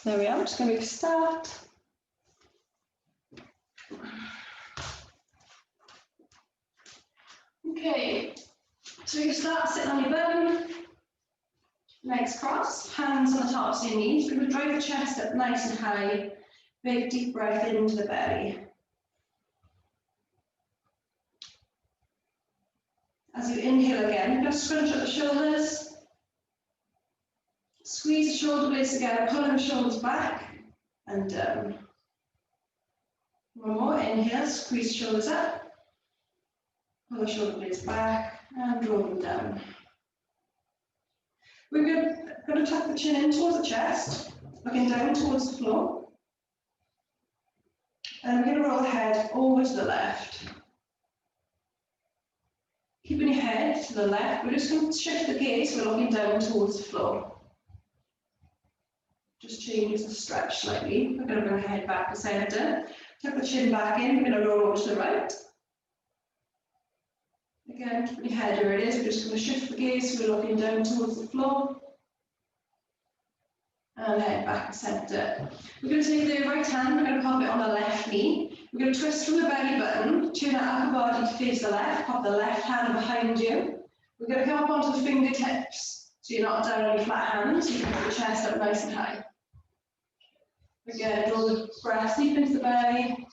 There we are, I'm just going to start. Okay, so you start sitting on your bum, legs crossed, hands on the tops of your knees. We're going to drive the chest up nice and high. Big deep breath into the belly. As you inhale again, just scrunch up the shoulders. Squeeze the shoulder blades together, pulling the shoulders back and down. One more, inhale, squeeze the shoulders up. Pull the shoulder blades back and draw them down. We're going to tuck the chin in towards the chest, looking down towards the floor. And we're going to roll the head over to the left. Keeping your head to the left, we're just going to shift the gaze, we're looking down towards the floor. Just changes the stretch slightly. We're going to bring the head back to centre. Tuck the chin back in, we're going to roll over to the right. Again, keep your head where it is, we're just going to shift the gaze, we're looking down towards the floor. And head back to centre. We're going to take the right hand, we're going to pop it on the left knee. We're going to twist from the belly button, turn the upper body to face the left, pop the left hand behind you. We're going to come up onto the fingertips, so you're not down on your flat hands, you can put your chest up nice and high. Again, draw the breath deep into the belly.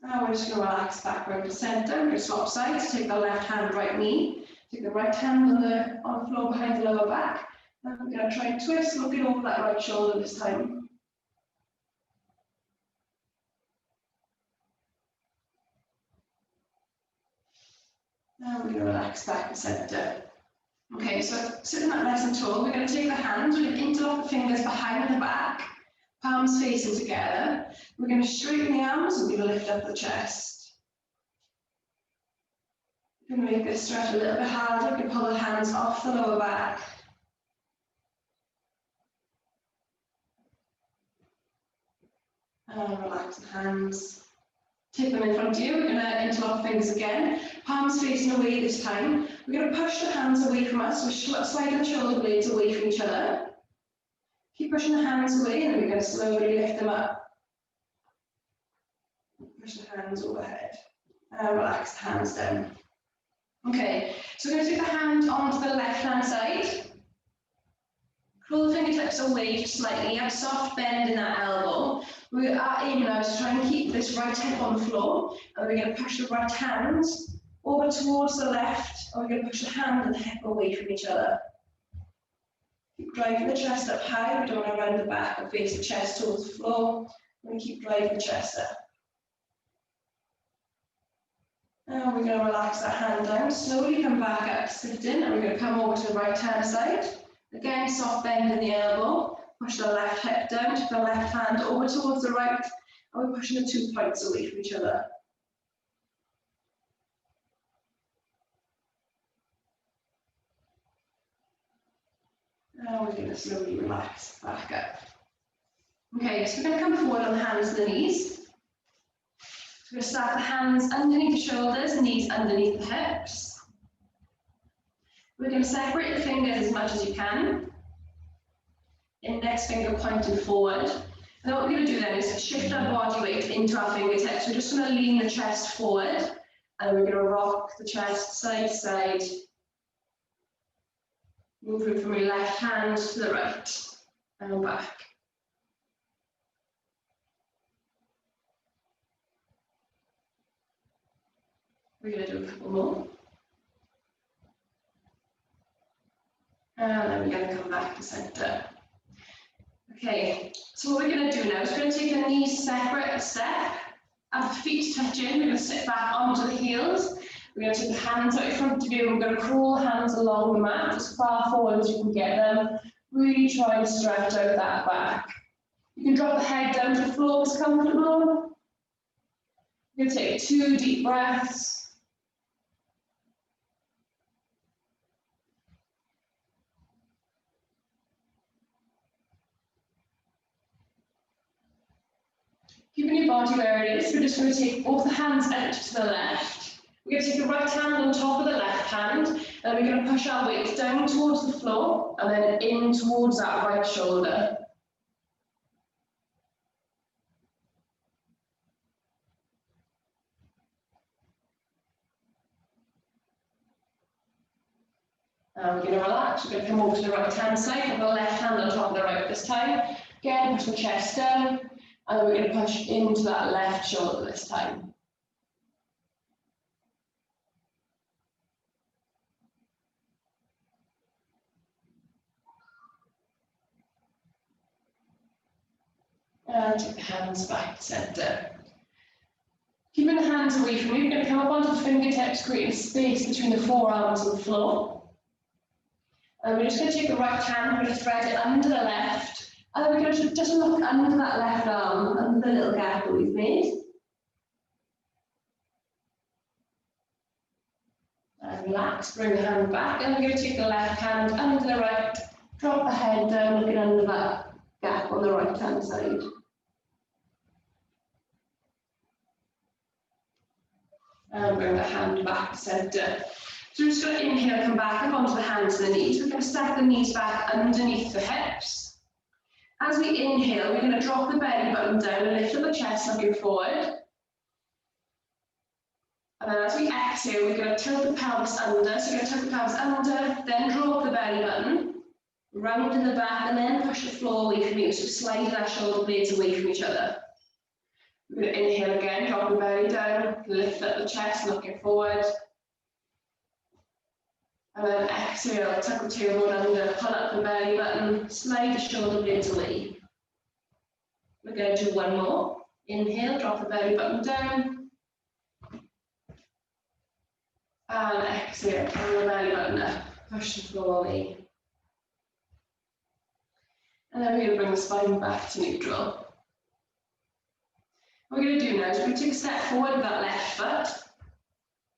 Now we're just going to relax back around to centre. We're going to swap sides, take the left hand, right knee. Take the right hand on the floor behind the lower back. And we're going to try and twist, looking over that right shoulder this time. Now we're going to relax back to centre. Okay, so sitting up nice and tall, we're going to take the hands, we're going to interlock the fingers behind the back, palms facing together. We're going to straighten the arms and we're going to lift up the chest. We're going to make this stretch a little bit harder. We can pull the hands off the lower back. And relax the hands. Take them in front of you. We're going to interlock the fingers again. Palms facing away this time. We're going to push the hands away from us. We're sliding the shoulder blades away from each other. Keep pushing the hands away and then we're going to slowly lift them up. Push the hands overhead. And relax the hands down. Okay, so we're going to take the hand onto the left-hand side. Curl the fingertips away just slightly. You have a soft bend in that elbow. We are aiming now to try and keep this right hip on the floor. And we're going to push the right hand over towards the left. And we're going to push the hand and the hip away from each other. Keep driving the chest up high. We don't want to round the back and face the chest towards the floor. We're going to keep driving the chest up. Now we're going to relax that hand down, slowly come back up, sitting, and we're going to come over to the right hand side. Again, soft bend in the elbow, push the left hip down, take the left hand over towards the right, and we're pushing the 2 points away from each other. Now we're going to slowly relax back up. Okay, so we're going to come forward on the hands and the knees. So we're going to start the hands underneath the shoulders, knees underneath the hips. We're going to separate the fingers as much as you can. Index finger pointing forward. And what we're going to do then is shift our body weight into our fingertips. We're just going to lean the chest forward and we're going to rock the chest side to side. Moving from your left hand to the right and back. We're going to do a couple more. And then we're going to come back to centre. Okay, so what we're going to do now is we're going to take the knees separate a step. As the feet touch in, we're going to sit back onto the heels. We're going to take the hands out in front of you. We're going to crawl hands along the mat as far forward as you can get them. Really try and stretch out that back. You can drop the head down to the floor if it's comfortable. You're going to take 2 deep breaths. Keeping your body where it is, we're just going to take both the hands out to the left. We're going to take the right hand on top of the left hand, and we're going to push our weight down towards the floor, and then in towards that right shoulder. And we're going to relax. We're going to come over to the right hand side, have the left hand on top of the right this time. Again, push the chest down, and then we're going to push into that left shoulder this time. And take the hands back to centre. Keeping the hands away from you, you're going to come up onto the fingertips, creating space between the forearms and the floor. And we're just going to take the right hand, we're going to thread it under the left, and then we're going to just look under that left arm, under the little gap that we've made. And relax, bring the hand back, and we're going to take the left hand under the right, drop the head down, looking under that gap on the right hand side. And bring the hand back to centre. So we're just going to inhale, come back up onto the hands and the knees. We're going to step the knees back underneath the hips. As we inhale, we're going to drop the belly button down and lift up the chest, looking forward. And then as we exhale, we're going to tilt the pelvis under. So we're going to tilt the pelvis under, then drop the belly button, round in the back, and then push the floor away from you. So slide our shoulder blades away from each other. We're going to inhale again, drop the belly down, lift up the chest, looking forward. And then exhale, tuck the tailbone under, pull up the belly button, slide the shoulder blades away. We're going to do one more. Inhale, drop the belly button down. And exhale, pull the belly button up, push the floor away. And then we're going to bring the spine back to neutral. What we're going to do now is we're going to take a step forward with that left foot,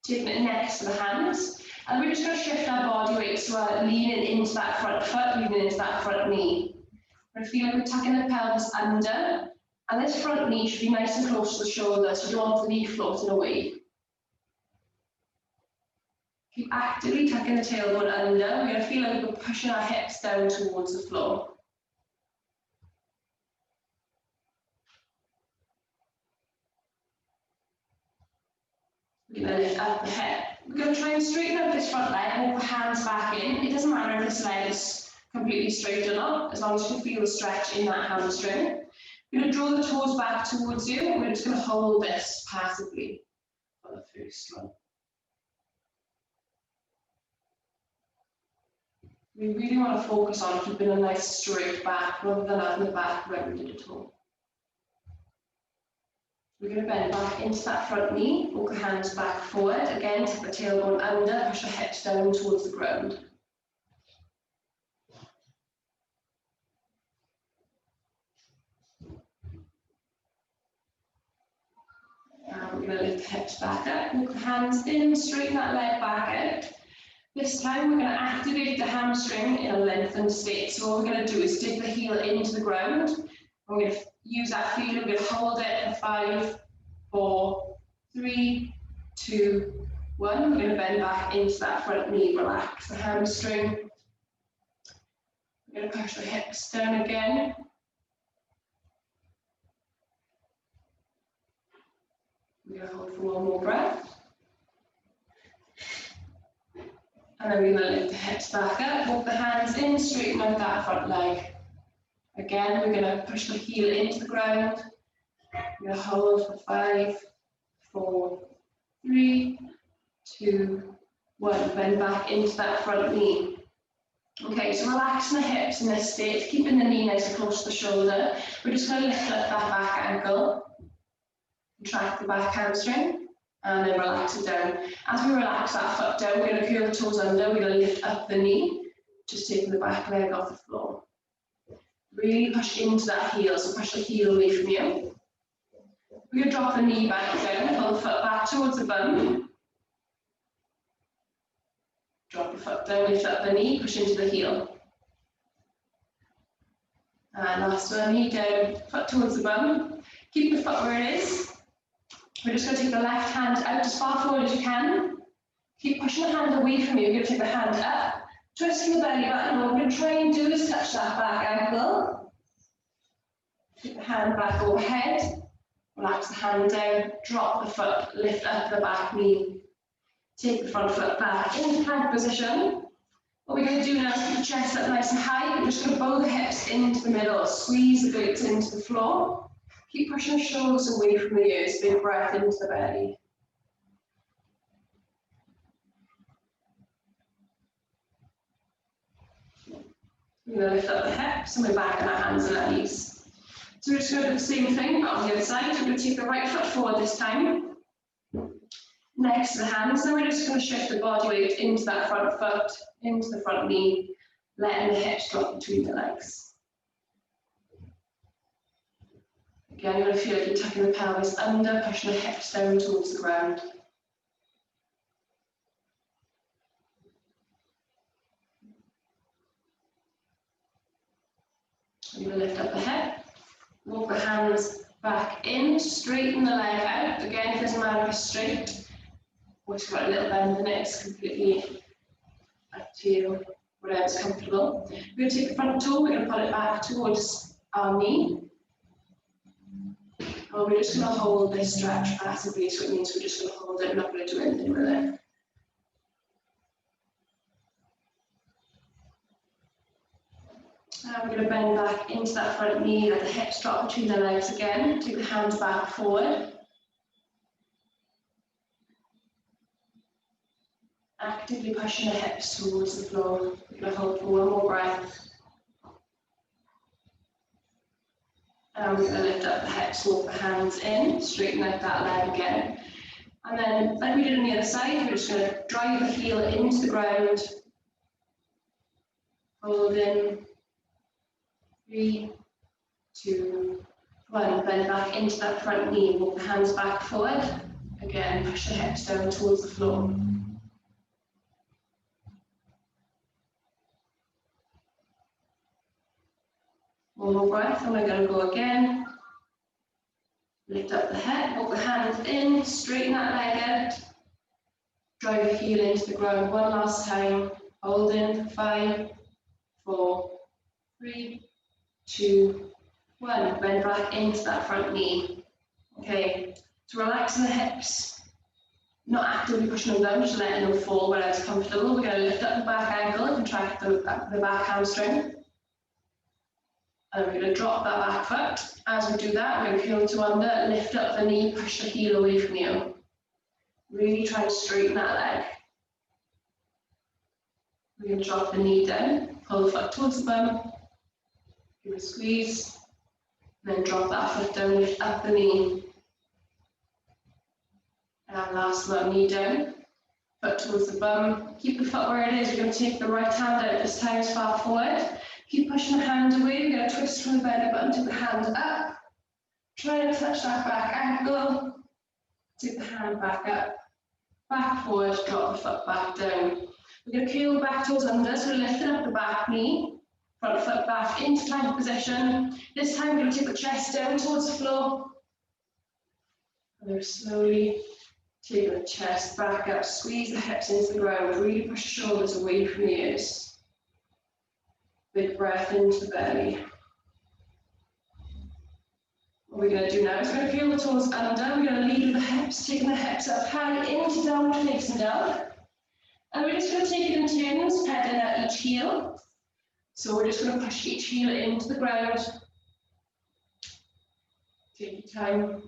taking it next to the hands, and we're just going to shift our body weight so we're leaning into that front foot, leaning into that front knee. We're going to feel like we're tucking the pelvis under, and this front knee should be nice and close to the shoulder, so you don't want the knee floating away. Keep actively tucking the tailbone under. We're going to feel like we're pushing our hips down towards the floor. We're going to lift up the head. We're going to try and straighten up this front leg, walk the hands back in. It doesn't matter if this leg is completely straight or not, as long as you can feel the stretch in that hamstring. We're going to draw the toes back towards you, and we're just going to hold this passively for the first one. We really want to focus on keeping a nice straight back rather than having the back rounded at all. We're going to bend back into that front knee, walk the hands back forward, again tuck the tailbone under, push the hips down towards the ground. And we're going to lift the hips back up, walk the hands in, straighten that leg back out. This time we're going to activate the hamstring in a lengthened state. So what we're going to do is dig the heel into the ground. We're going to use that feel, we're going to hold it for 5, 4, 3, 2, 1. We're going to bend back into that front knee, relax the hamstring. We're going to push the hips down again. We're going to hold for one more breath. And then we're going to lift the hips back up, walk the hands in, straighten out that front leg. Again, we're going to push the heel into the ground. We're going to hold for 5, 4, 3, 2, 1. Bend back into that front knee. Okay, so relaxing the hips in this state, keeping the knee nice and close to the shoulder. We're just going to lift up that back ankle, contract the back hamstring, and then relax it down. As we relax that foot down, we're going to curl the toes under, we're going to lift up the knee, just taking the back leg off the floor. Really push into that heel, so push the heel away from you. We're going to drop the knee back down, pull the foot back towards the bum. Drop the foot down, lift up the knee, push into the heel. And last one, knee down, foot towards the bum. Keep the foot where it is. We're just going to take the left hand out as far forward as you can. Keep pushing the hand away from you. You're going to take the hand up, twisting the belly button. What we're going to try and do is touch that back ankle. Take the hand back overhead. Relax the hand down, drop the foot, lift up the back knee. Take the front foot back into plank position. What we're going to do now is keep the chest up nice and high. We're just going to bow the hips into the middle, squeeze the glutes into the floor. Keep pushing the shoulders away from the ears, big breath into the belly. We're going to lift up the hips and we're back on our hands and our knees. So we're just going to do the same thing, but on the other side. We're going to take the right foot forward this time, next to the hands. Then we're just going to shift the body weight into that front foot, into the front knee, letting the hips drop between the legs. Again, you're going to feel like you're tucking the pelvis under, pushing the hips down towards the ground. I'm going to lift up the hip. Walk the hands back in, straighten the leg out. Again, it doesn't matter if it's straight or it's got a little bend in it, it's completely up to you, whatever's comfortable. We're going to take the front toe, we're going to pull it back towards our knee. And we're just going to hold this stretch passively, so it means we're just going to hold it, we're not going to do anything with it. We're going to bend back into that front knee, let the hips drop between the legs again. Take the hands back forward. Actively pushing the hips towards the floor. We're going to hold for one more breath. And we're going to lift up the hips, walk the hands in, straighten out that leg again. And then, like we did on the other side, we're just going to drive the heel into the ground. Hold in. 3, 2, 1. Bend back into that front knee. Walk the hands back forward. Again, push the hips down towards the floor. One more breath, and we're going to go again. Lift up the head, walk the hands in, straighten that leg out. Drive the heel into the ground one last time. Hold in. 5, 4, 3, 2, 1. Bend back into that front knee. Okay, so relaxing the hips, not actively pushing them down, just letting them fall where it's comfortable. We're going to lift up the back ankle and contract the back hamstring. And we're going to drop that back foot. As we do that, we're going to peel to under, lift up the knee, push the heel away from you. Really try to straighten that leg. We're going to drop the knee down, pull the foot towards the bum. Give a squeeze, and then drop that foot down, lift up the knee. And last one, knee down, foot towards the bum. Keep the foot where it is. We're going to take the right hand out this time as far forward. Keep pushing the hand away. We're going to twist from the belly button, take the hand up. Try to touch that back ankle. Take the hand back up, back forward, drop the foot back down. We're going to peel the back toes under, so we're lifting up the back knee. Front foot back into plank position. This time we're going to take the chest down towards the floor. And we're slowly taking the chest back up, squeeze the hips into the ground, really push the shoulders away from the ears. Big breath into the belly. What we're going to do now is we're going to peel the toes under. We're going to lead with the hips, taking the hips up high into downward facing dog. And we're just going to take it in turns, pedaling at each heel. So we're just going to push each heel into the ground. Take your time.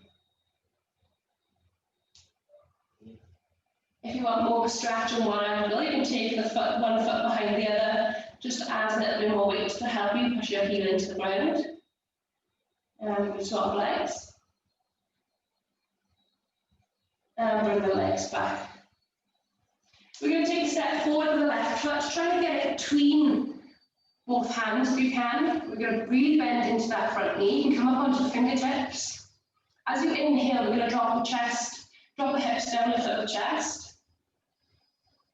If you want more of a stretch on one angle, you can take the foot, one foot behind the other, just to add a little bit more weight to help you push your heel into the ground. And we swap legs. And bring the legs back. We're going to take a step forward with the left foot, try to get it between both hands if you can. We're going to really bend into that front knee. You can come up onto the fingertips. As you inhale, we're going to drop the chest, drop the hips down, lift up the chest.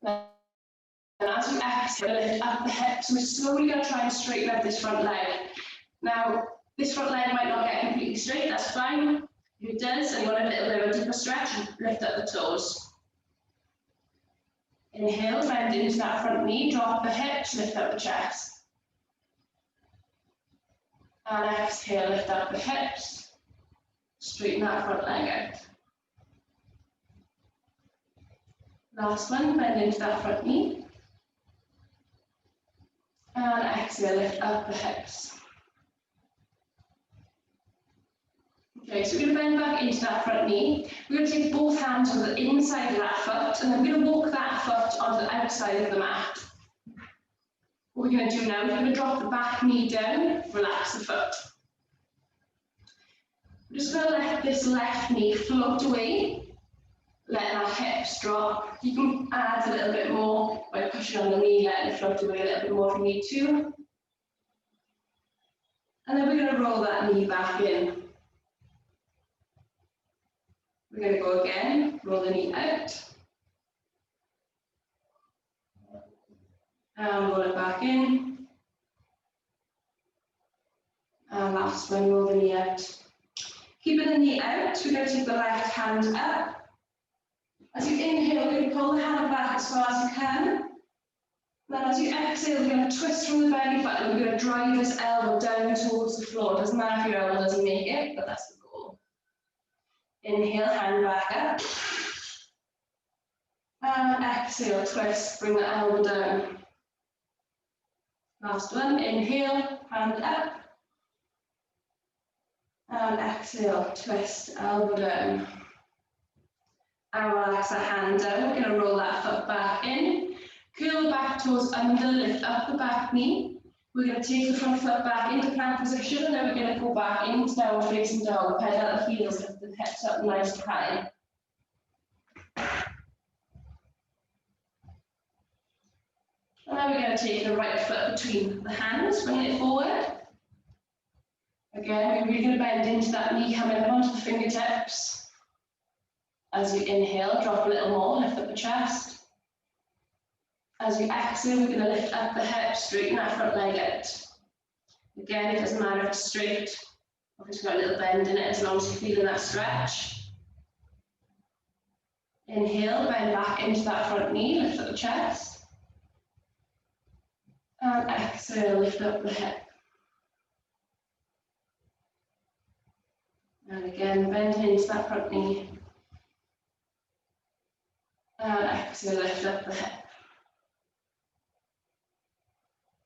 And as you exhale, lift up the hips. We're slowly going to try and straighten up this front leg. Now, this front leg might not get completely straight, that's fine. If it does, and you want a little bit of a deeper stretch, lift up the toes. Inhale, bend into that front knee, drop the hips, lift up the chest. And exhale, lift up the hips, straighten that front leg out. Last one, bend into that front knee. And exhale, lift up the hips. Okay, so we're going to bend back into that front knee. We're going to take both hands on the inside of that foot, and then we're going to walk that foot onto the outside of the mat. What we're going to do now is we're going to drop the back knee down, relax the foot. We're just going to let this left knee float away, let our hips drop. You can add a little bit more by pushing on the knee, letting it float away a little bit more if you need to. And then we're going to roll that knee back in. We're going to go again, roll the knee out. And roll it back in. And last one, roll the knee out. Keeping the knee out, we're going to take the left hand up. As you inhale, you're going to pull the hand back as far as you can. Then as you exhale, you're going to twist from the belly button. We're going to drive this elbow down towards the floor. It doesn't matter if your elbow doesn't make it, but that's the goal. Inhale, hand back up. And exhale, twist, bring the elbow down. Last one, inhale, hand up. And exhale, twist, elbow down. And relax the hand down. We're going to roll that foot back in. Curl the back toes under, lift up the back knee. We're going to take the front foot back into plank position, and then we're going to go back into downward facing dog. Pedal at the heels, lift the hips up nice and high. And then we're going to take the right foot between the hands, bring it forward. Again, we're really going to bend into that knee, coming up onto the fingertips. As you inhale, drop a little more, lift up the chest. As you exhale, we're going to lift up the hips, straighten that front leg out. Again, it doesn't matter if it's straight or if it's got a little bend in it, as long as you're feeling that stretch. Inhale, bend back into that front knee, lift up the chest. And exhale, lift up the hip. And again, bend into that front knee. And exhale, lift up the hip.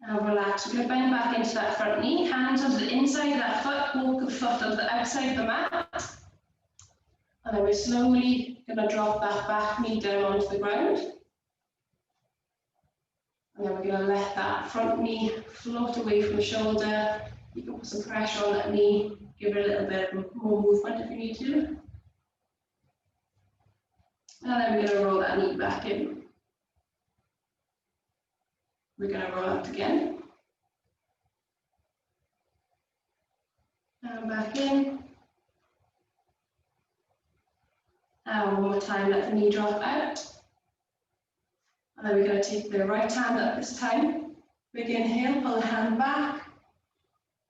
And relax. We're going to bend back into that front knee, hands onto the inside of that foot, walk the foot onto the outside of the mat. And then we're slowly going to drop that back knee down onto the ground. And then we're going to let that front knee float away from the shoulder. You can put some pressure on that knee, give it a little bit more movement if you need to. And then we're going to roll that knee back in. We're going to roll out again. And back in. And one more time, let the knee drop out. And then we're going to take the right hand up this time. Big inhale, pull the hand back.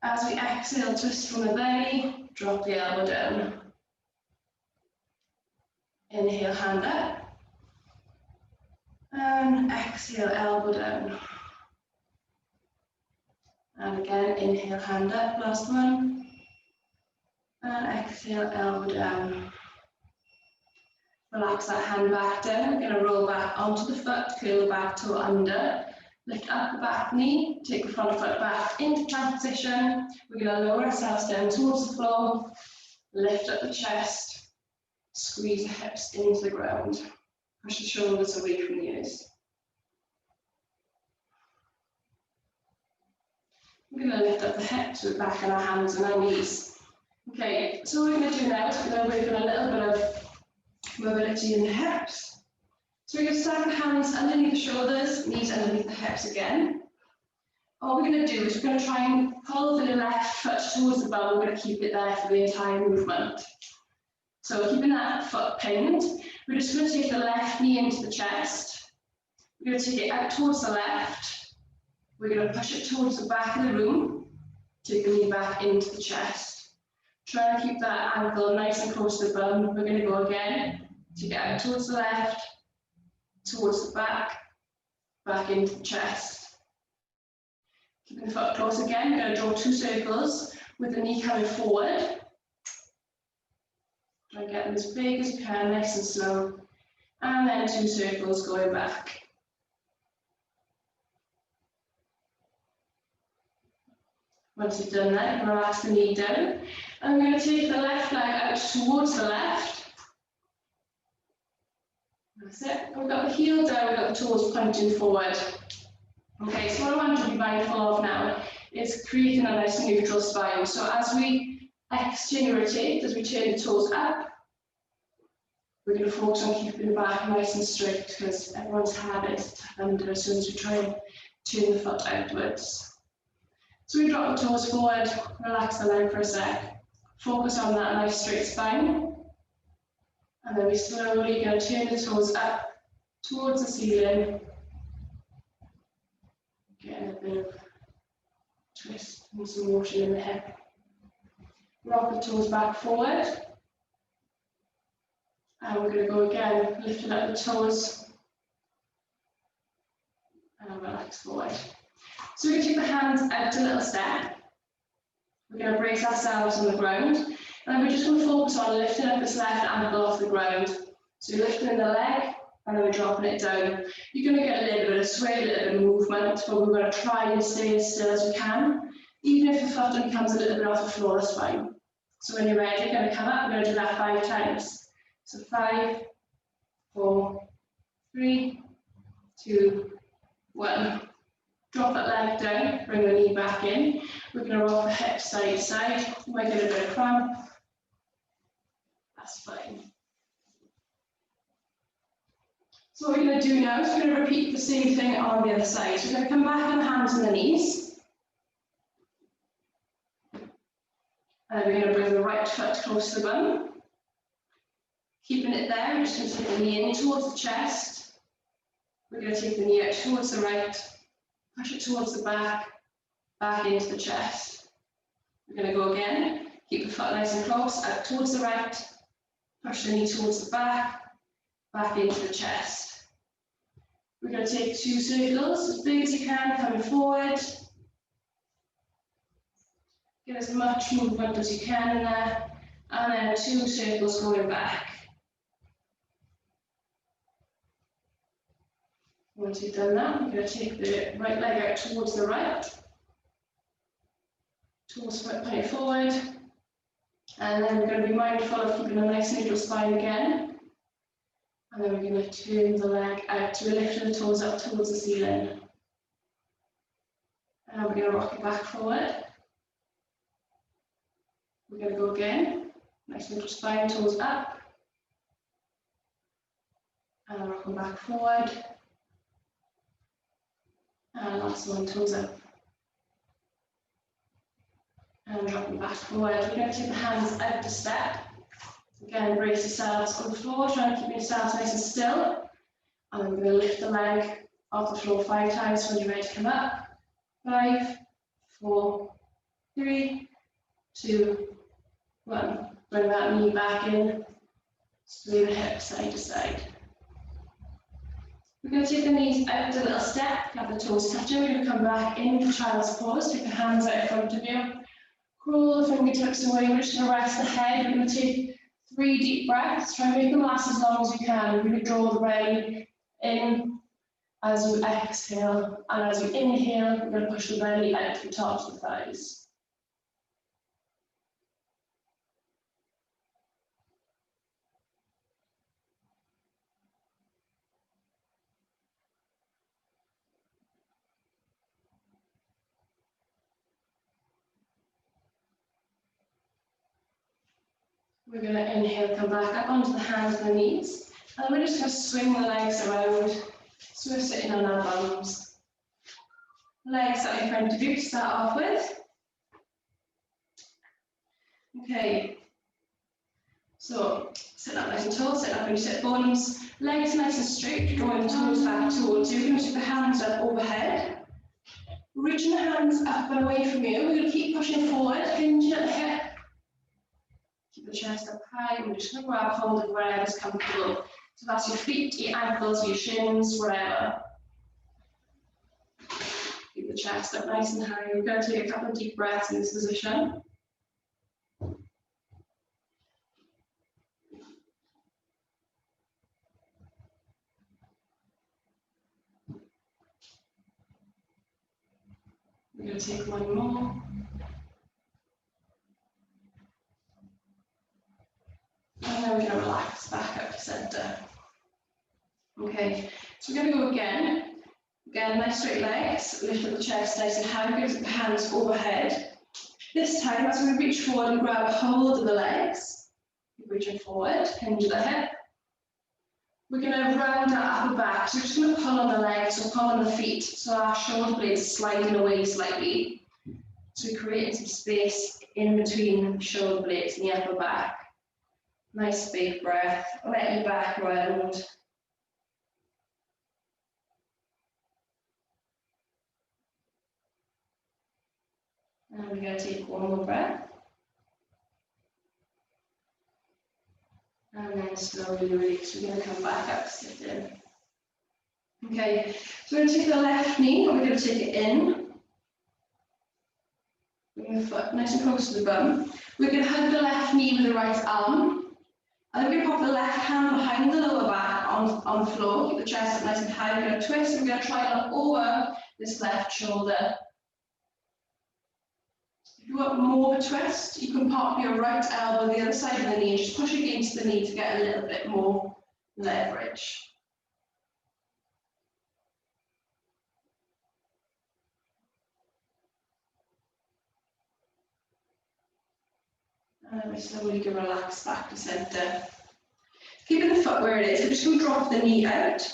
As we exhale, twist from the belly, drop the elbow down. Inhale, hand up. And exhale, elbow down. And again, inhale, hand up, last one. And exhale, elbow down. Relax that hand back down. We're going to roll back onto the foot, curl the back toe under. Lift up the back knee, take the front foot back into plank position. We're going to lower ourselves down towards the floor. Lift up the chest. Squeeze the hips into the ground. Push the shoulders away from the ears. We're going to lift up the hips with the back of our hands and our knees. Okay, so what we're going to do now is we're going to work on a little bit of mobility in the hips. So we're going to start with hands underneath the shoulders, knees underneath the hips again. All we're going to do is we're going to try and pull the left foot towards the bum. We're going to keep it there for the entire movement. So keeping that foot pinned, we're just going to take the left knee into the chest. We're going to take it out towards the left. We're going to push it towards the back of the room. Take the knee back into the chest. Try and keep that ankle nice and close to the bum. We're going to go again. Take it out towards the left, towards the back, back into the chest. Keeping the foot close again, we're going to draw 2 circles with the knee coming forward. Try and get them as big as you can, nice and slow. And then 2 circles going back. Once you've done that, relax the knee down. And we're going to take the left leg out towards the left. That's it. We've got the heel down, we've got the toes pointing forward. Okay, so what I want you to be mindful of now is creating a nice neutral spine. So as we externally rotate, as we turn the toes up, we're going to focus on keeping the back nice and straight because everyone's habit is to tap under as soon as we try and turn the foot outwards. So we drop the toes forward, relax the leg for a sec, focus on that nice straight spine, and then we slowly going to turn the toes up towards the ceiling, getting a bit of twist and some motion in the hip. Rock the toes back forward, and we're going to go again, lifting up the toes, and relax forward. So we can take the hands out a little step. We're going to brace ourselves on the ground. And then we're just going to focus on lifting up this left ankle off the ground. So you're lifting the leg, and then we're dropping it down. You're going to get a little bit of sway, a little bit of movement, but we're going to try and stay as still as we can. Even if the foot only comes a little bit off the floor, that's fine. So when you're ready, you're going to come up, we're going to do that 5 times. So 5, 4, 3, 2, 1. Drop that leg down, bring the knee back in. We're going to rock the hips side to side. You might get a bit of cramp. That's fine. So what we're going to do now is we're going to repeat the same thing on the other side. So we're going to come back on the hands and the knees. And we're going to bring the right foot close to the bum. Keeping it there, we're just going to take the knee in towards the chest. We're going to take the knee out towards the right. Push it towards the back, back into the chest. We're going to go again. Keep the foot nice and close, out towards the right. Push the knee towards the back, back into the chest. We're going to take 2 circles, as big as you can, coming forward. Get as much movement as you can in there. And then 2 circles going back. Once you've done that, we're going to take the right leg out towards the right, toes pointing forward, and then we're going to be mindful of keeping a nice neutral spine again, and then we're going to turn the leg out, so we're lifting the toes up towards the ceiling, and we're going to rock it back forward. We're going to go again, nice neutral spine, toes up, and rock them back forward. And last one, toes up. And dropping back forward. We're going to take the hands out to step. Again, brace yourselves on the floor, trying to keep yourselves nice and still. And then we're going to lift the leg off the floor 5 times when you're ready to come up. 5, 4, 3, 2, 1. Bring that knee back in. Sway the hips side to side. We're going to take the knees out a little step, have the toes touching. We're going to come back into child's pose, take the hands out in front of you. Crawl the fingertips away, we're just going to rest the head. We're going to take 3 deep breaths, try and make them last as long as you can. We're going to draw the belly in as you exhale, and as you inhale, we're going to push the belly out to the tops of the thighs. We're going to inhale, come back up onto the hands and the knees, and then we're just going to swing the legs around, so we're sitting on our bums. Legs out in front of you to start off with. Okay, so sit up nice and tall, sit up on your sit bones, legs nice and straight, drawing the toes back towards you. We're going to take the hands up overhead, reaching the hands up and away from you. We're going to keep pushing forward, hinging at the hip. chest up high, and we're just going to grab hold of wherever's comfortable. So that's your feet, your ankles, your shins, wherever. Keep the chest up nice and high. We're going to take a couple of deep breaths in this position. We're going to take one more. And then we're going to relax back up to center. Okay, so we're going to go again. Again, nice straight legs, lift up the chest nice and high, we're going to put the hands overhead. This time, as we reach forward and grab hold of the legs, keep reaching forward, hinge the hip. We're going to round our upper back, so we're just going to pull on the legs or pull on the feet, so our shoulder blades are sliding away slightly. So we're creating some space in between the shoulder blades and the upper back. Nice big breath, let your back round. And we're going to take one more breath. And then slowly release. We're going to come back up to sit in. Okay, so we're going to take the left knee and we're going to take it in. Bring the foot nice and close to the bum. We're going to hug the left knee with the right arm. And then we're going to pop the left hand behind the lower back on the floor. Keep the chest up nice and high. We're going to twist and we're going to try and look over this left shoulder. If you want more of a twist, you can pop your right elbow the other side of the knee and just push against the knee to get a little bit more leverage. And we're slowly going to relax back to center. Keeping the foot where it is, we're just going to drop the knee out.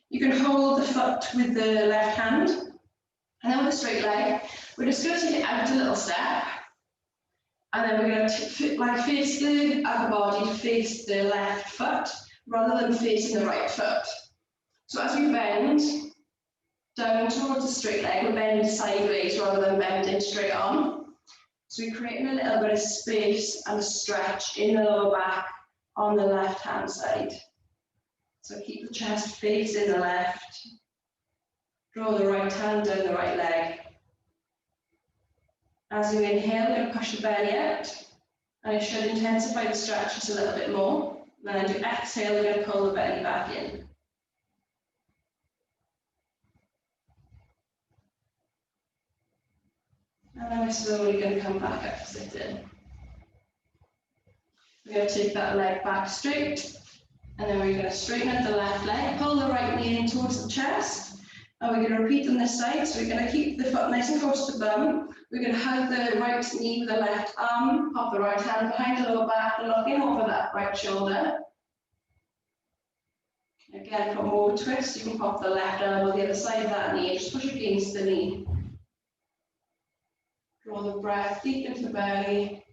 You can hold the foot with the left hand, and then with a straight leg, we're just going to take it out a little step. And then we're going to face the upper body, face the left foot, rather than facing the right foot. So as we bend down towards the straight leg, we're bending sideways rather than bending straight on. So we're creating a little bit of space and a stretch in the lower back on the left-hand side. So keep the chest facing the left. Draw the right hand down the right leg. As you inhale, you're going to push the belly out, and it should intensify the stretch just a little bit more. Then as you exhale, you're going to pull the belly back in. And then we're slowly going to come back up to sit in. We're going to take that leg back straight, and then we're going to straighten out the left leg, pull the right knee in towards the chest, and we're going to repeat on this side. So we're going to keep the foot nice and close to the bum. We're going to hug the right knee with the left arm, pop the right hand behind the lower back, and looking over that right shoulder. Again, for more twist, you can pop the left elbow the other side of that knee and just push against the knee. Draw the breath deep into the belly.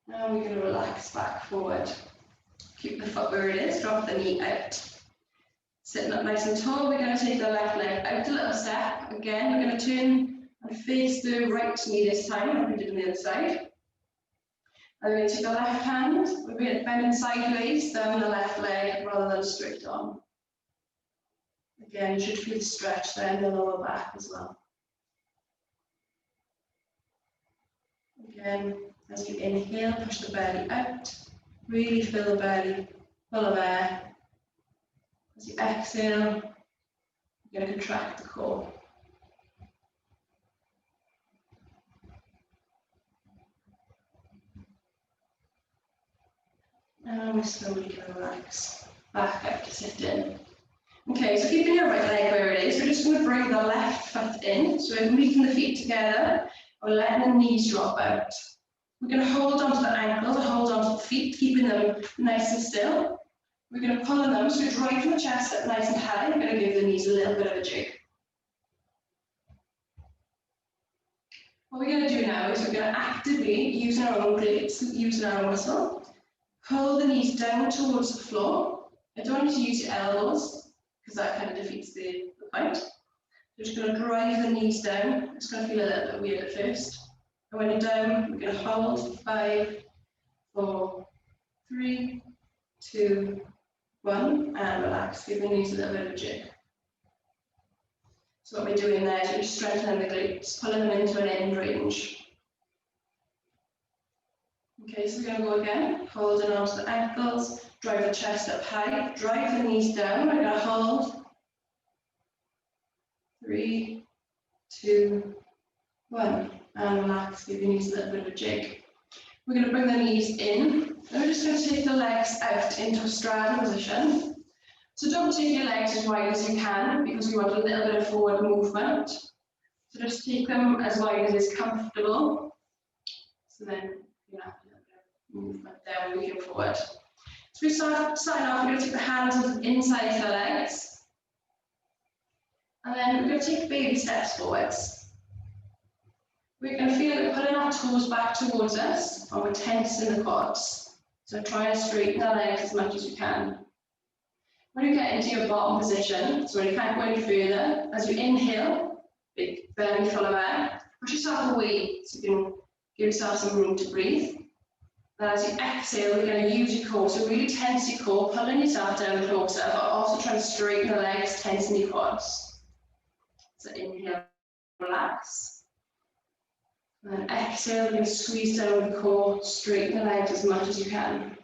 Now we're going to relax back forward. Keep the foot where it is, drop the knee out. Sitting up nice and tall, we're going to take the left leg out a little step. Again, we're going to turn and face the right knee this time, like we did on the other side. And we're going to take the left hand, we're going to bend sideways down the left leg rather than straight on. Again, you should feel the stretch there in the lower back as well. Again, as you inhale, push the belly out. Really fill the belly full of air. As you exhale, you're going to contract the core. And we're slowly going to relax back up to sit in. Okay, so keeping your right leg where it is, we're just going to bring the left foot in. So we're meeting the feet together, or letting the knees drop out. We're going to hold onto the ankles, or hold onto the feet, keeping them nice and still. We're going to pull on them, so we're drawing from the chest up nice and high. We're going to give the knees a little bit of a jig. What we're going to do now is we're going to actively, using our own glutes, using our own muscle, pull the knees down towards the floor. I don't want you to use your elbows, because that kind of defeats the point. You're just going to drive the knees down. It's going to feel a little bit weird at first. And when you're down, we're going to hold 5, 4, 3, 2, 1, and relax. Give the knees a little bit of a jig. So what we're doing there is we're strengthening the glutes, pulling them into an end range. Okay, so we're going to go again, holding onto the ankles, drive the chest up high, drive the knees down. We're going to hold 3, 2, 1, and relax. Give your knees a little bit of a jig. We're going to bring the knees in, and we're just going to take the legs out into a straddle position. So don't take your legs as wide as you can, because we want a little bit of forward movement. So just take them as wide as is comfortable. So then you have a little bit of movement there, moving forward. So we starting off, we're going to take the hands inside the legs. And then we're going to take baby steps forwards. We're going to feel like we're pulling our toes back towards us, and we're tensing the quads. So try to straighten the legs as much as you can. When you get into your bottom position, so when you can't go any further, as you inhale, big belly full of air, push yourself away so you can give yourself some room to breathe. And as you exhale, we're going to use your core, so really tense your core, pulling yourself down closer, but also trying to straighten the legs, tensing your quads. So inhale, relax. And then exhale, you're going to squeeze down the core, straighten the legs as much as you can.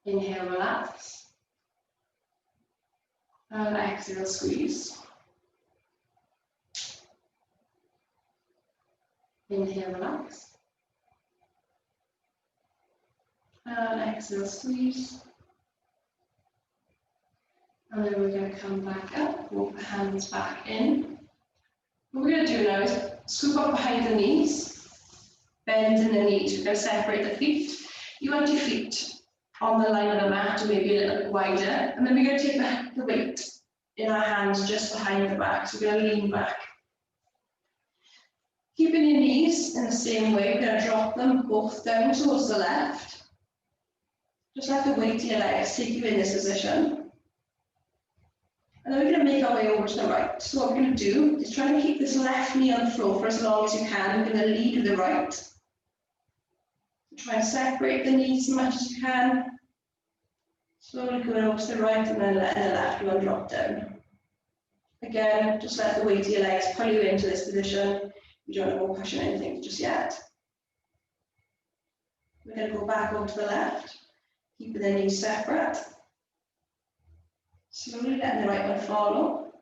Inhale, relax. And exhale, squeeze. Inhale, relax. And exhale, squeeze. And then we're going to come back up, walk the hands back in. What we're going to do now is scoop up behind the knees, bend in the knees. We're going to separate the feet. You want your feet on the line of the mat, or maybe a little bit wider. And then we're going to take the weight in our hands just behind the back. So we're going to lean back. Keeping your knees in the same way, we're going to drop them both down towards the left. Just let the weight of your legs take you in this position. And then we're going to make our way over to the right. So what we're going to do is try to keep this left knee on the floor for as long as you can. We're going to lead with the right. So try and separate the knees as much as you can. Slowly going over to the right, and then letting the left one drop down. Again, just let the weight of your legs pull you into this position. You don't want to go pushing anything just yet. We're going to go back over to the left, keeping the knees separate. Slowly letting the right one follow.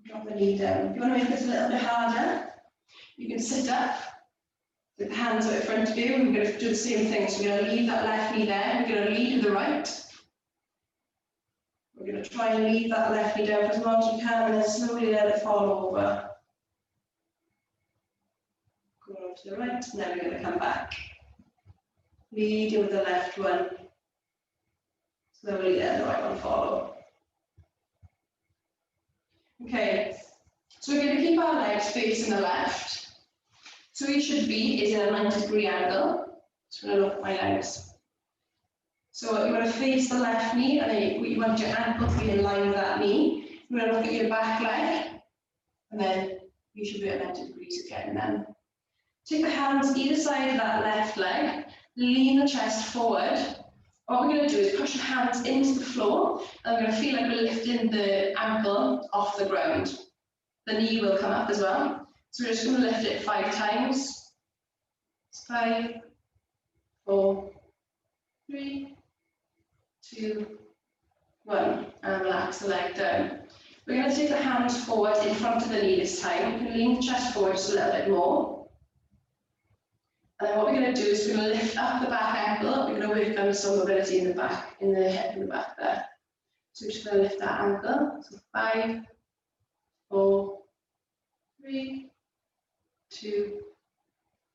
Drop the knee down. If you want to make this a little bit harder, you can sit up with the hands out in front of you. We're going to do the same thing. So we're going to leave that left knee there. We're going to lead with the right. We're going to try and leave that left knee down for as long as you can, and then slowly let it fall over. Go over to the right, and then we're going to come back. Leading with the left one. Slowly let the right one follow. Okay, so we're going to keep our legs facing the left. So we should be is in a 90-degree angle. So I'm going to look at my legs. So you want to face the left knee, and then you want your ankle to be in line with that knee. You want to look at your back leg, and then you should be at 90 degrees again. Then take the hands either side of that left leg, lean the chest forward. What we're going to do is push the hands into the floor, and we're going to feel like we're lifting the ankle off the ground. The knee will come up as well. So we're just going to lift it 5 times. 5, 4, 3, 2, 1, and relax the leg down. We're going to take the hands forward in front of the knee this time. You can lean the chest forward just a little bit more. And then what we're going to do is we're going to lift up the back ankle. We're going to work on some mobility in the back, in the hip and the back there. So we're just going to lift that ankle. So 5, 4, 3, 2,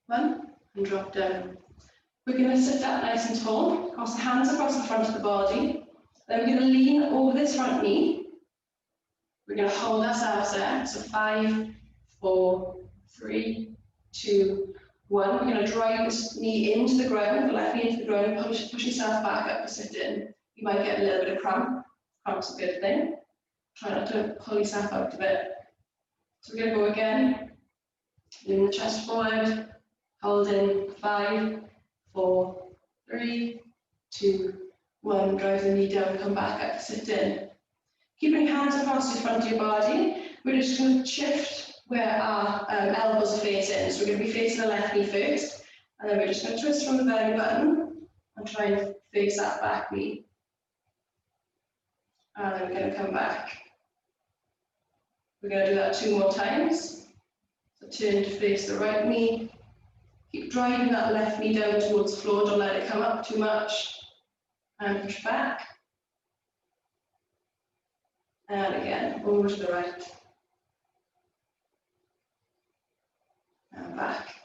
1, and drop down. We're going to sit up nice and tall, cross the hands across the front of the body. Then we're going to lean over this front knee. We're going to hold ourselves there. So 5, 4, 3, 2, 1. We're going to drive this knee into the ground, the left knee into the ground, and push yourself back up to sit in. you might get a little bit of cramp. Cramp's a good thing. Try not to pull yourself out of it. So we're going to go again. Lean the chest forward. Hold in 5, 4, 3, 2, 1. Drive the knee down, come back up, sit in. Keeping your hands across the front of your body, we're just going to shift where our elbows are facing. So we're going to be facing the left knee first, and then we're just going to twist from the belly button and try and face that back knee. And then we're going to come back. We're going to do that 2 more times. So turn to face the right knee. Keep driving that left knee down towards the floor, don't let it come up too much. And push back. And again, over to the right. And back.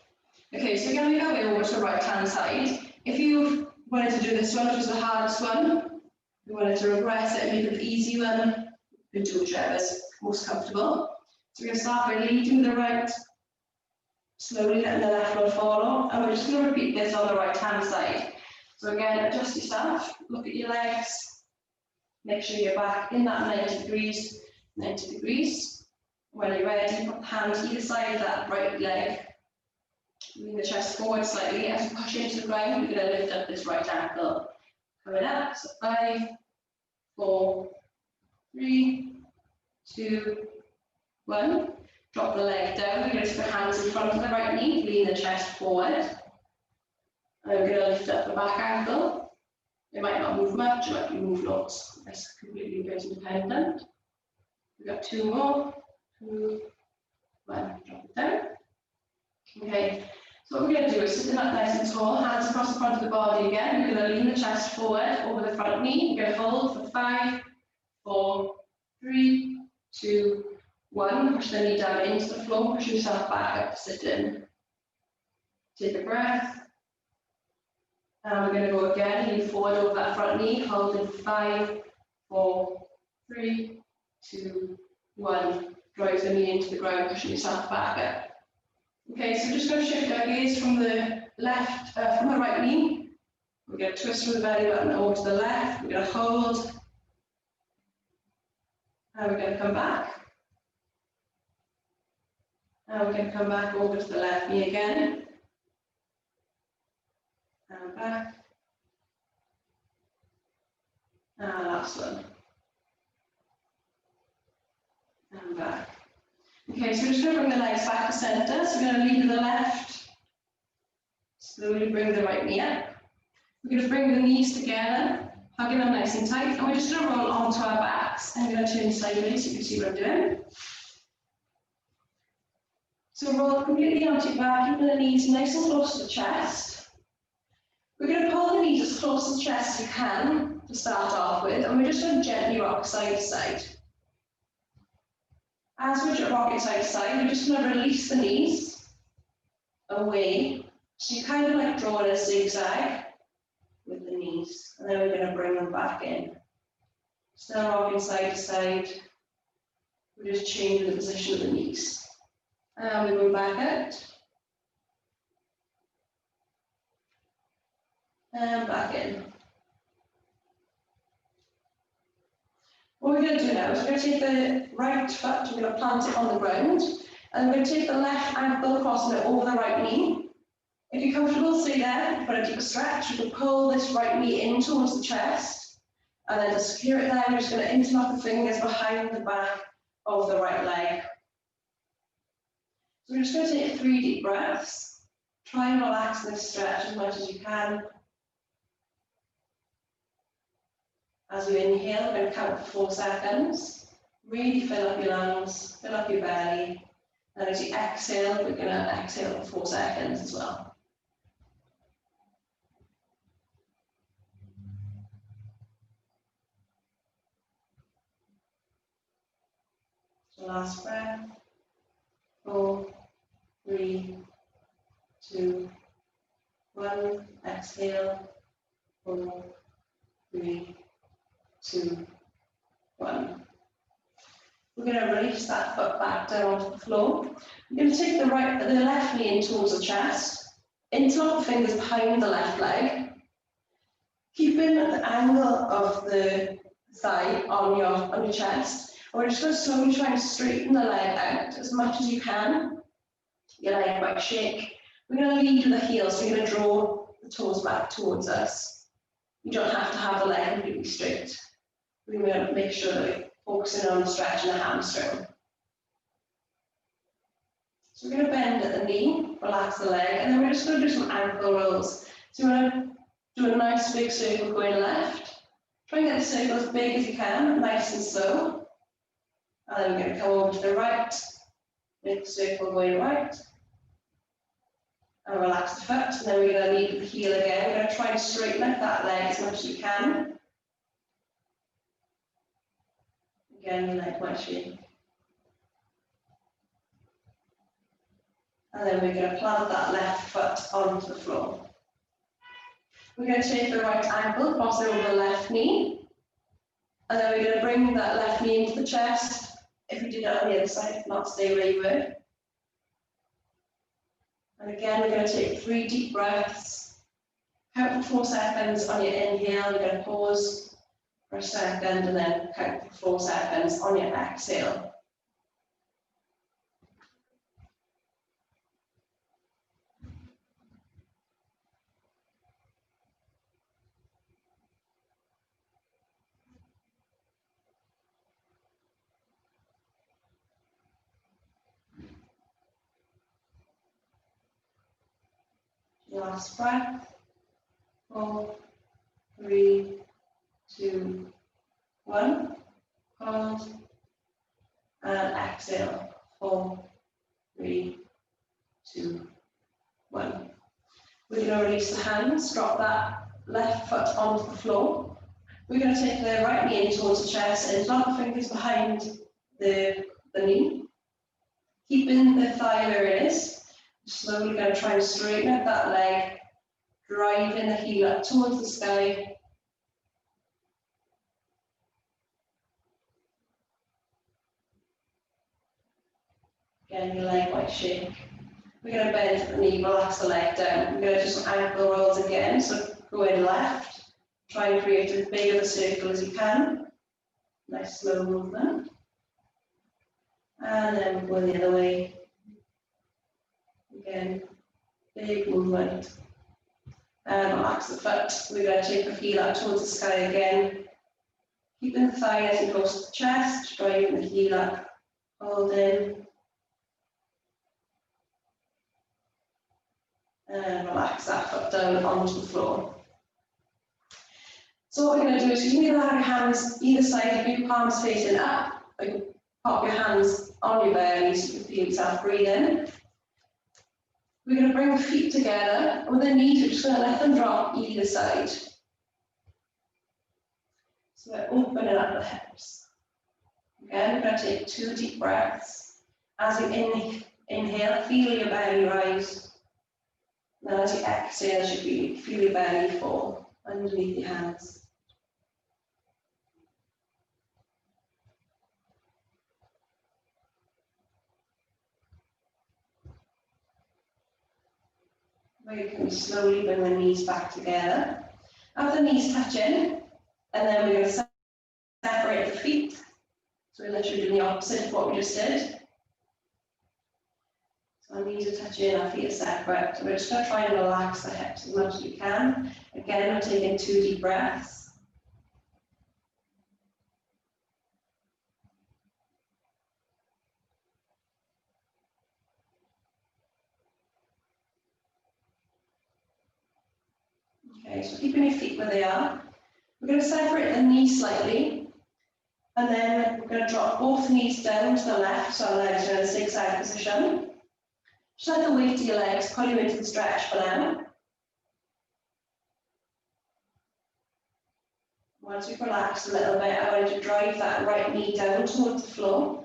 Okay, so we're going to make our way over to the right hand side. If you wanted to do this one, which is the hardest one, you wanted to regress it and make it the easy one, you can do whichever's most comfortable. So we're going to start by leading with the right, slowly letting the left one follow, and we're just going to repeat this on the right hand side. So again, adjust yourself, look at your legs, make sure you're back in that 90 degrees, 90 degrees. When you're ready, put the hands either side of that right leg. Lean the chest forward slightly. As you push into the ground, we're going to lift up this right ankle. Coming up, so 5, 4, 3, 2, 1. Drop the leg down. We're going to put the hands in front of the right knee, lean the chest forward. And we're going to lift up the back ankle. It might not move much, it might be move lots. That's completely person dependent. We've got 2 more. 2, 1. Drop it down. Okay, so what we're going to do is sit up nice and tall, hands across the front of the body again. We're going to lean the chest forward over the front knee. We're going to hold for 5, 4, 3, 2, 1. Push the knee down into the floor, push yourself back up to sit in. Take a breath. And we're going to go again, lean forward over that front knee, hold in 5, 4, 3, 2, 1. Drive the knee into the ground, pushing yourself back up. Okay, so we're just going to shift our gaze from the left, from the right knee. We're going to twist from the belly button over to the left. We're going to hold. And we're going to come back. And we're going to come back over to the left knee again. And back. And last one. And back. Okay, so we're just going to bring the legs back to center. So we're going to lead to the left. Slowly bring the right knee up. We're going to bring the knees together, hugging them nice and tight. And we're just going to roll onto our backs. And we're going to turn sideways so you can see what I'm doing. So roll completely onto your back, keeping the knees nice and close to the chest. We're going to pull the knees as close to the chest as you can to start off with. And we're just going to gently rock side to side. As we're rocking side to side, we're just going to release the knees away. So you kind of like draw a zigzag with the knees, and then we're going to bring them back in. Still rocking side to side. We're just changing the position of the knees. And we go back out. And back in. What we're going to do now is we're going to take the right foot, we're going to plant it on the ground, and we're going to take the left ankle across it over the right knee. If you're comfortable, stay there, put a deeper stretch. You can pull this right knee in towards the chest, and then to secure it there, we're just going to interlock the fingers behind the back of the right leg. So we're just going to take 3 deep breaths. Try and relax this stretch as much as you can. As you inhale, we're going to count for 4 seconds. Really fill up your lungs, fill up your belly. And as you exhale, we're going to exhale for 4 seconds as well. So last breath. 4, 3, 2, 1. Exhale. 4, 3, 2, 1. We're going to release that foot back down onto the floor. We're going to take the left knee in towards the chest, interlock the fingers behind the left leg. Keeping the angle of the thigh on your chest, and we're just going to slowly try and straighten the leg out as much as you can. Your leg might shake. We're going to lead with the heels, so we're going to draw the toes back towards us. You don't have to have the leg completely straight. We're going to make sure that we're focusing on stretching the hamstring. So we're going to bend at the knee, relax the leg, and then we're just going to do some ankle rolls. So we're going to do a nice big circle going left. Try and get the circle as big as you can, nice and slow. And then we're going to come over to the right, make the circle going right. And relax the foot, and then we're going to lead with the heel again. We're going to try and straighten out that leg as much as you can. Again, your leg might shake. And then we're going to plant that left foot onto the floor. We're going to take the right ankle, cross it over the left knee. And then we're going to bring that left knee into the chest. If you did it on the other side, not stay where you were. And again, we're going to take 3 deep breaths. Count for 4 seconds on your inhale. We're going to pause for a second and then count for 4 seconds on your exhale. Last breath. 4, 3, 2, 1. Hold. And exhale. 4, 3, 2, 1. We're going to release the hands, drop that left foot onto the floor. We're going to take the right knee in towards the chest and lock the fingers behind the knee. Keeping the thigh where it is. Slowly going to try and straighten out that leg, driving the heel up towards the sky. Again, your leg might shake. We're going to bend at the knee, relax the leg down. We're going to do some ankle rolls again, so go in left. Try and create as big of a circle as you can. Nice slow movement. And then we'll go the other way. Again, big movement. And relax the foot. We're going to take the heel up towards the sky again. Keeping the thigh nice and close to the chest, driving the heel up, hold in. And relax that foot down onto the floor. So what we're going to do is you can either have your hands either side of your palms facing up, or you can pop your hands on your belly so you can feel yourself breathe in. We're going to bring the feet together, and with the knees, we're just going to let them drop either side. So we're opening up the hips. Again, we're going to take 2 deep breaths. As you inhale, feel your belly rise. And then as you exhale, you feel your belly fall underneath your hands. We can slowly bring the knees back together. Have the knees touch in, and then we're going to separate the feet. So we're literally doing the opposite of what we just did. So our knees are touching, our feet are separate. So we're just going to try and relax the hips as much as we can. Again, we're taking 2 deep breaths. Okay, so keeping your feet where they are. We're going to separate the knees slightly, and then we're going to drop both knees down to the left, so our legs are in a zigzag position. Just let the weight of your legs pull you into the stretch for now. Once you've relaxed a little bit, I want you to drive that right knee down towards the floor.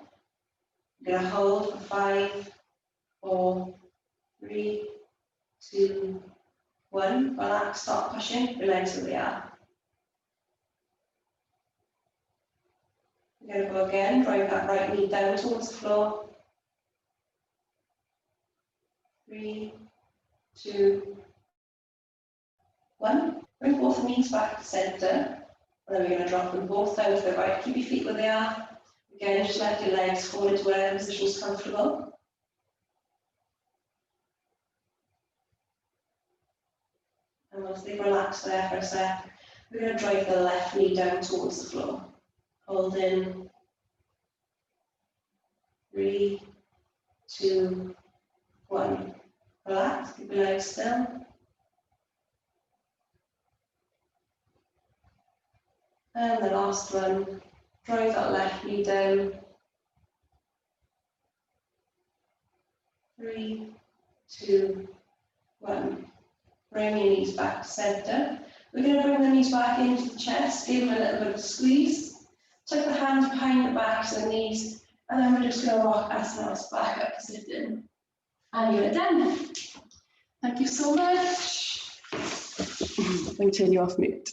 You're going to hold for 5, 4, 3, 2, 1. Relax, stop pushing your legs where they are. We're going to go again, drive that right knee down towards the floor. 3, 2, 1. Bring both knees back to centre, and then we're going to drop them both down to the right. Keep your feet where they are. Again, just let your legs fall into whatever position is comfortable. And once they've relaxed there for a sec, we're going to drive the left knee down towards the floor. Hold in. 3, 2, 1. Relax, keep your legs still. And the last one, drive that left knee down. 3, 2, 1. Bring your knees back to centre. We're going to bring the knees back into the chest, give them a little bit of a squeeze. Tuck the hands behind the backs of the knees, and then we're just going to rock ourselves back up to sitting. And you're done. Thank you so much. Let me turn you off mute.